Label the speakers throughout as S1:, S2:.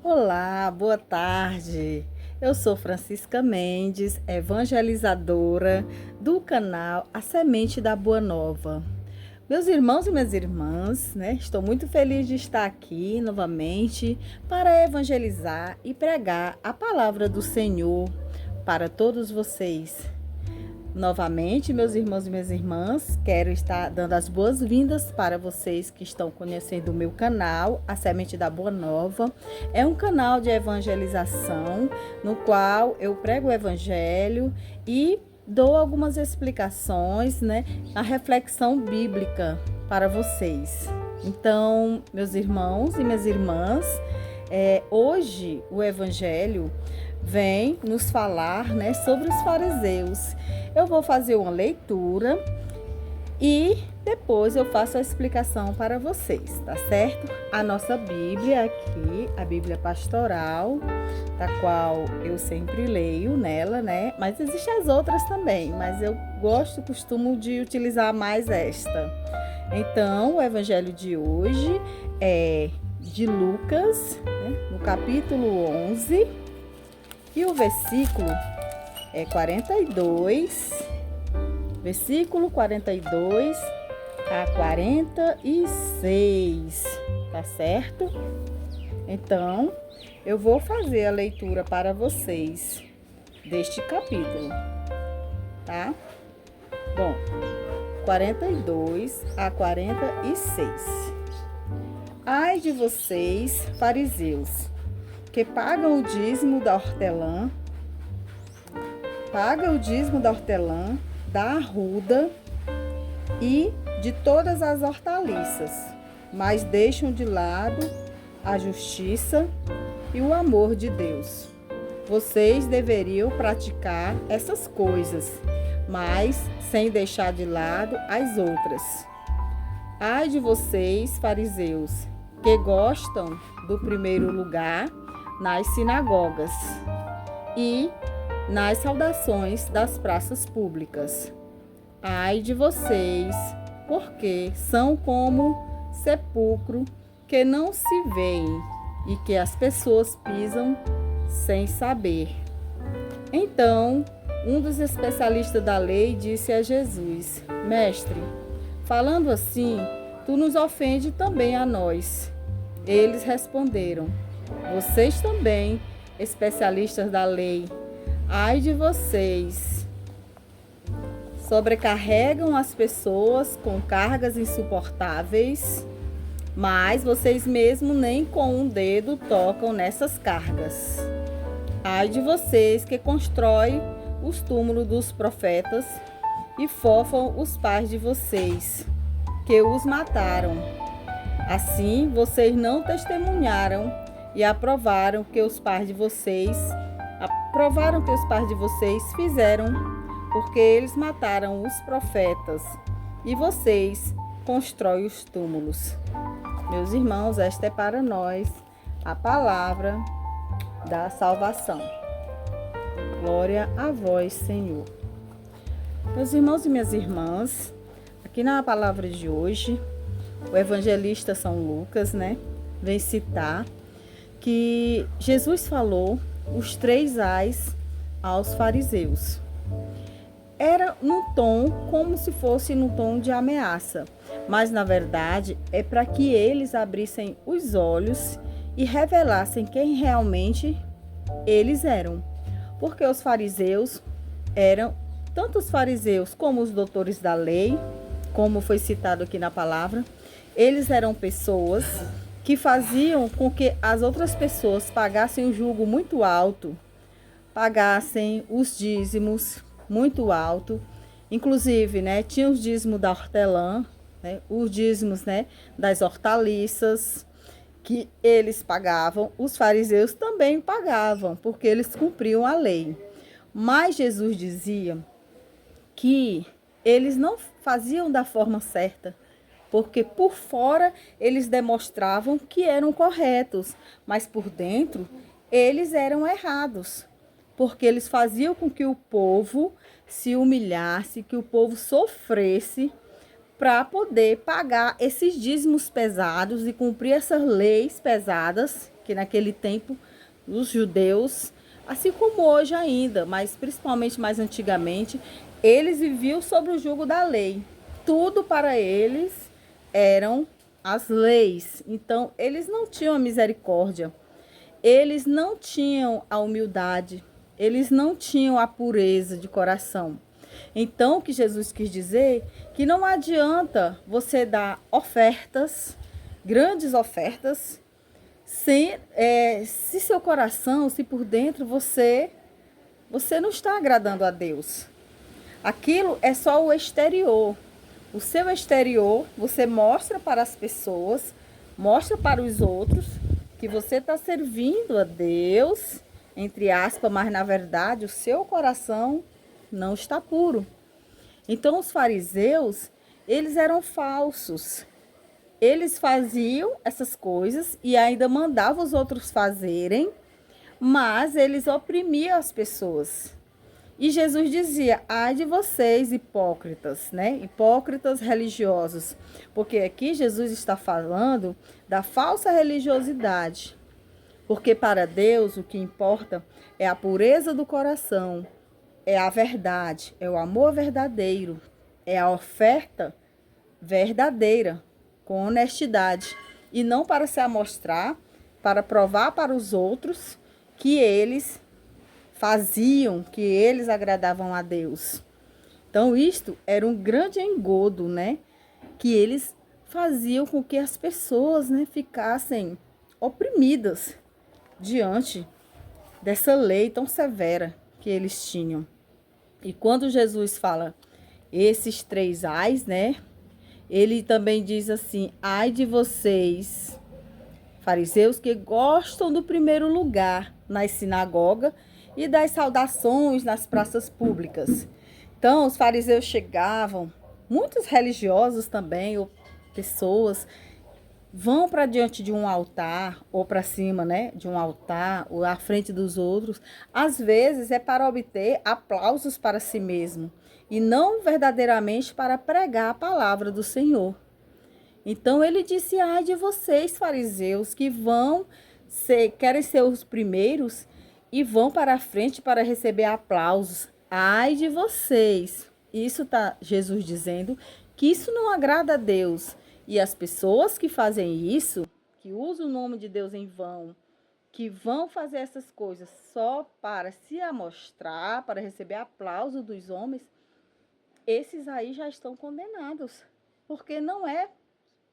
S1: Olá, boa tarde. Eu sou Francisca Mendes, evangelizadora do canal A Semente da Boa Nova. Meus irmãos e minhas irmãs, estou muito feliz de estar aqui novamente para evangelizar e pregar a palavra do Senhor para todos vocês. Novamente, meus irmãos e minhas irmãs, quero estar dando as boas-vindas para vocês que estão conhecendo o meu canal, A Semente da Boa Nova. É um canal de evangelização no qual eu prego o evangelho e dou algumas explicações, a reflexão bíblica para vocês. Então, meus irmãos e minhas irmãs, hoje o evangelho vem nos falar, sobre os fariseus. Eu vou fazer uma leitura e depois eu faço a explicação para vocês, tá certo? A nossa Bíblia aqui, a Bíblia Pastoral, da qual eu sempre leio nela, Mas existem as outras também, mas eu costumo de utilizar mais esta. Então, o evangelho de hoje é de Lucas, no capítulo 11, e o versículo é 42, versículo 42 a 46, tá certo? Então, eu vou fazer a leitura para vocês deste capítulo, tá? Bom, 42 a 46. Ai de vocês, fariseus, que pagam o dízimo da hortelã, da arruda e de todas as hortaliças, mas deixam de lado a justiça e o amor de Deus. Vocês deveriam praticar essas coisas, mas sem deixar de lado as outras. Ai de vocês, fariseus, que gostam do primeiro lugar nas sinagogas e nas saudações das praças públicas. Ai de vocês, porque são como sepulcro que não se veem e que as pessoas pisam sem saber. Então, um dos especialistas da lei disse a Jesus: Mestre, falando assim, tu nos ofende também a nós. Eles responderam: Vocês também, especialistas da lei, ai de vocês, sobrecarregam as pessoas com cargas insuportáveis, mas vocês mesmos nem com um dedo tocam nessas cargas. Ai de vocês que constroem os túmulos dos profetas e fofam os pais de vocês, que os mataram. Assim, vocês não testemunharam e aprovaram que os pais de vocês fizeram, porque eles mataram os profetas e vocês constroem os túmulos. Meus irmãos, esta é para nós a palavra da salvação. Glória a vós, Senhor. Meus irmãos e minhas irmãs, aqui na palavra de hoje, o evangelista São Lucas, vem citar que Jesus falou os 3 ais aos fariseus. Era num tom como se fosse num tom de ameaça, mas na verdade é para que eles abrissem os olhos e revelassem quem realmente eles eram. Porque os fariseus eram, tanto os fariseus como os doutores da lei, como foi citado aqui na palavra, eles eram pessoas que faziam com que as outras pessoas pagassem um julgo muito alto, pagassem os dízimos muito alto, inclusive, tinha os dízimos da hortelã, os dízimos, das hortaliças, que eles pagavam, os fariseus também pagavam, porque eles cumpriam a lei. Mas Jesus dizia que eles não faziam da forma certa, porque por fora eles demonstravam que eram corretos, mas por dentro eles eram errados, porque eles faziam com que o povo se humilhasse, que o povo sofresse para poder pagar esses dízimos pesados e cumprir essas leis pesadas Que naquele tempo os judeus, assim como hoje ainda, mas principalmente mais antigamente, eles viviam sob o jugo da lei. Tudo para eles eram as leis. Então, eles não tinham a misericórdia, eles não tinham a humildade, eles não tinham a pureza de coração. Então, o que Jesus quis dizer que não adianta você dar ofertas, grandes ofertas, se seu coração, se por dentro você não está agradando a Deus. Aquilo é só o exterior. O seu exterior, você mostra para as pessoas, mostra para os outros que você está servindo a Deus, entre aspas, mas na verdade o seu coração não está puro. Então os fariseus, eles eram falsos. Eles faziam essas coisas e ainda mandavam os outros fazerem, mas eles oprimiam as pessoas. E Jesus dizia: ai de vocês, hipócritas, né? Hipócritas religiosos. Porque aqui Jesus está falando da falsa religiosidade. Porque para Deus o que importa é a pureza do coração, é a verdade, é o amor verdadeiro, é a oferta verdadeira, com honestidade. E não para se amostrar, para provar para os outros que eles faziam, que eles agradavam a Deus. Então, isto era um grande engodo, né? Que eles faziam com que as pessoas, né, ficassem oprimidas diante dessa lei tão severa que eles tinham. E quando Jesus fala esses três ais, né? Ele também diz assim: ai de vocês, fariseus, que gostam do primeiro lugar nas sinagogas e das saudações nas praças públicas. Então, os fariseus chegavam, muitos religiosos também, ou pessoas, vão para diante de um altar, ou para cima, né, de um altar, ou à frente dos outros. Às vezes é para obter aplausos para si mesmo, e não verdadeiramente para pregar a palavra do Senhor. Então ele disse: ai de vocês, fariseus, que querem ser os primeiros e vão para a frente para receber aplausos. Ai de vocês. Isso está Jesus dizendo que isso não agrada a Deus. E as pessoas que fazem isso, que usam o nome de Deus em vão, que vão fazer essas coisas só para se amostrar, para receber aplauso dos homens, esses aí já estão condenados. Porque não é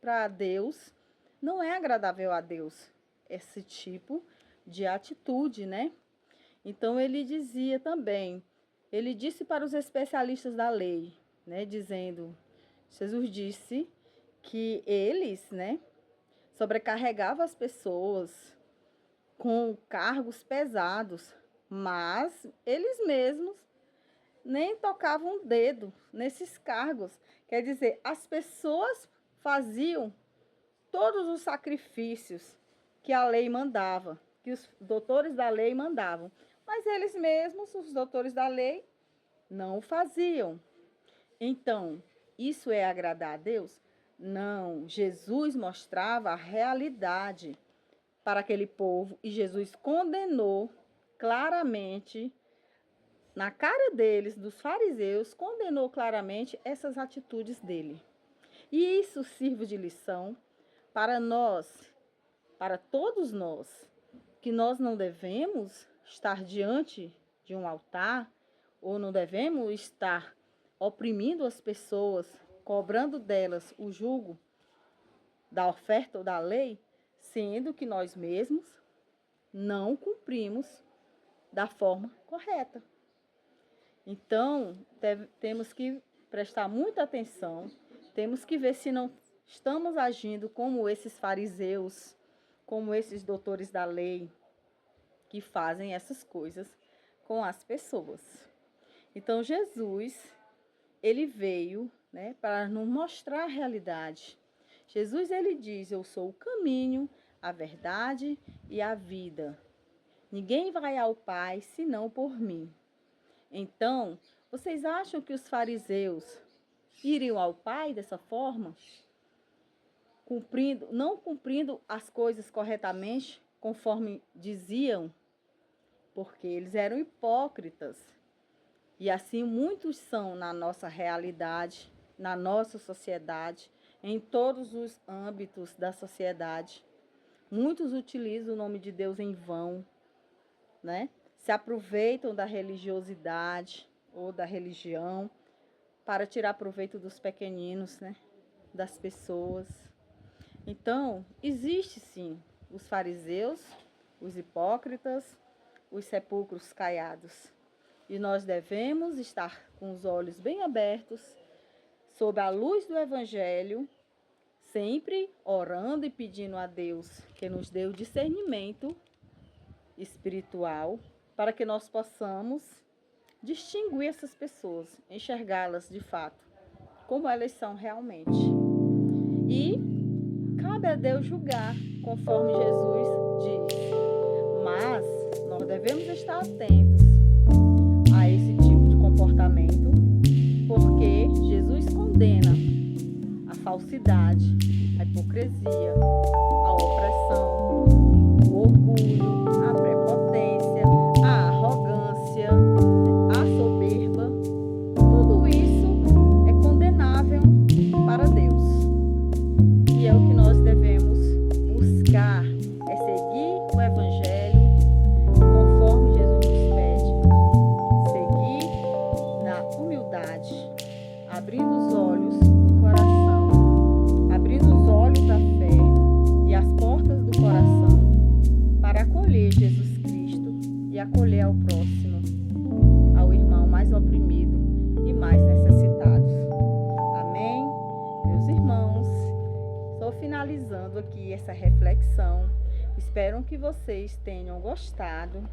S1: para Deus, não é agradável a Deus esse tipo de atitude, né? Então ele dizia também, ele disse para os especialistas da lei, né, dizendo, Jesus disse que eles, né, sobrecarregavam as pessoas com cargos pesados, mas eles mesmos nem tocavam o dedo nesses cargos. Quer dizer, as pessoas faziam todos os sacrifícios que a lei mandava, que os doutores da lei mandavam. Mas eles mesmos, os doutores da lei, não o faziam. Então, isso é agradar a Deus? Não. Jesus mostrava a realidade para aquele povo e Jesus condenou claramente, na cara deles, dos fariseus, condenou claramente essas atitudes dele. E isso sirve de lição para nós, para todos nós, que nós não devemos estar diante de um altar, ou não devemos estar oprimindo as pessoas, cobrando delas o jugo da oferta ou da lei, sendo que nós mesmos não cumprimos da forma correta. Então, temos que prestar muita atenção, temos que ver se não estamos agindo como esses fariseus, como esses doutores da lei, que fazem essas coisas com as pessoas. Então, Jesus, ele veio, né, para nos mostrar a realidade. Jesus, ele diz: eu sou o caminho, a verdade e a vida. Ninguém vai ao Pai senão por mim. Então, vocês acham que os fariseus iriam ao Pai dessa forma? Não cumprindo as coisas corretamente, conforme diziam, porque eles eram hipócritas. E assim muitos são na nossa realidade, na nossa sociedade, em todos os âmbitos da sociedade. Muitos utilizam o nome de Deus em vão, né? Se aproveitam da religiosidade ou da religião para tirar proveito dos pequeninos, né? Das pessoas. Então, existe sim os fariseus, os hipócritas, os sepulcros caiados. E nós devemos estar com os olhos bem abertos, sob a luz do Evangelho, sempre orando e pedindo a Deus que nos dê o discernimento espiritual para que nós possamos distinguir essas pessoas, enxergá-las de fato, como elas são realmente. E cabe a Deus julgar, conforme Jesus diz. Mas nós devemos estar atentos a esse tipo de comportamento, porque Jesus condena a falsidade, a hipocrisia, a opressão, o orgulho, a prepotência, a arrogância, a soberba. Tudo isso é condenável para Deus. E é o que nós devemos buscar, é seguir o Evangelho conforme Jesus nos pede. Seguir na humildade, abrindo os olhos do coração, abrindo os olhos da fé e as portas do coração para acolher Jesus Cristo e acolher ao próximo, ao irmão mais oprimido e mais necessitado. Amém? Meus irmãos, estou finalizando aqui essa reflexão. Espero que vocês tenham gostado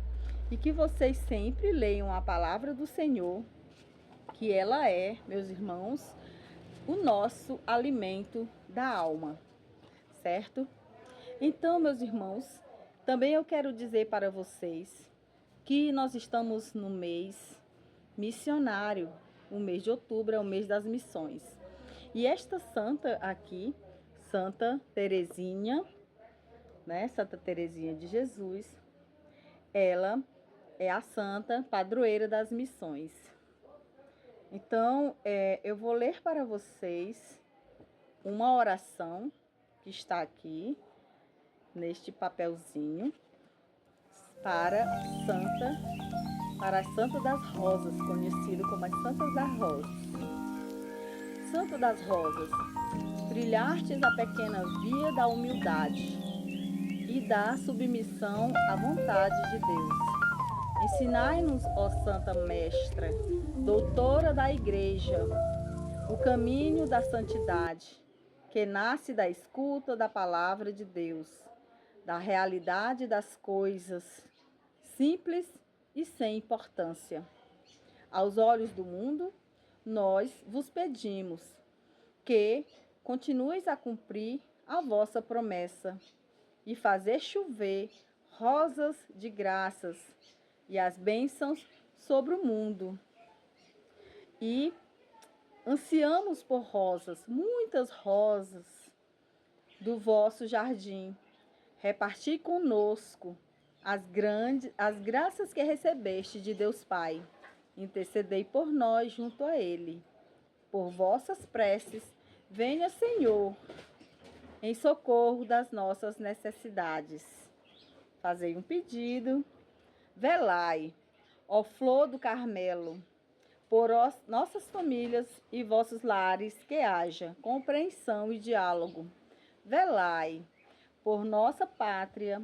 S1: e que vocês sempre leiam a palavra do Senhor, que ela é, meus irmãos, o nosso alimento da alma, certo? Então, meus irmãos, também eu quero dizer para vocês que nós estamos no mês missionário. O mês de outubro é o mês das missões. E esta santa aqui, Santa Teresinha, né? Santa Teresinha de Jesus, ela é a santa padroeira das missões. Então, eu vou ler para vocês uma oração que está aqui, neste papelzinho, para a Santa das Rosas, conhecida como as Santas das Rosas. Santa das Rosas, trilhastes a pequena via da humildade e da submissão à vontade de Deus. Ensinai-nos, ó Santa Mestra, doutora da Igreja, o caminho da santidade, que nasce da escuta da palavra de Deus, da realidade das coisas, simples e sem importância. Aos olhos do mundo, nós vos pedimos que continueis a cumprir a vossa promessa e fazer chover rosas de graças e as bênçãos sobre o mundo. E ansiamos por rosas, muitas rosas do vosso jardim. Reparti conosco as graças que recebeste de Deus Pai. Intercedei por nós junto a Ele. Por vossas preces, venha, Senhor, em socorro das nossas necessidades. Fazei um pedido. Velai, ó flor do Carmelo, por nossas famílias e vossos lares, que haja compreensão e diálogo. Velai por nossa pátria,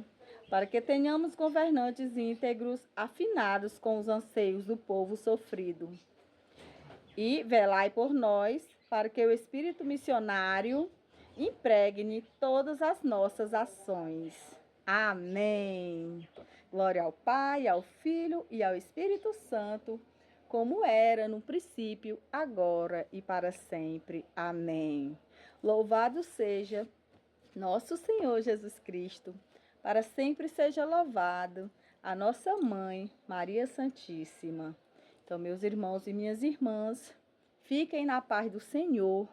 S1: para que tenhamos governantes íntegros, afinados com os anseios do povo sofrido. E velai por nós, para que o espírito missionário impregne todas as nossas ações. Amém. Glória ao Pai, ao Filho e ao Espírito Santo, como era no princípio, agora e para sempre. Amém. Louvado seja nosso Senhor Jesus Cristo, para sempre seja louvado a nossa Mãe, Maria Santíssima. Então, meus irmãos e minhas irmãs, fiquem na paz do Senhor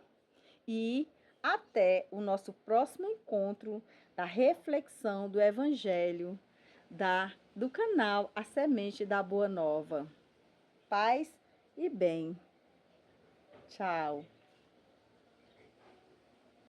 S1: e até o nosso próximo encontro da reflexão do Evangelho do canal A Semente da Boa Nova. Paz e bem. Tchau.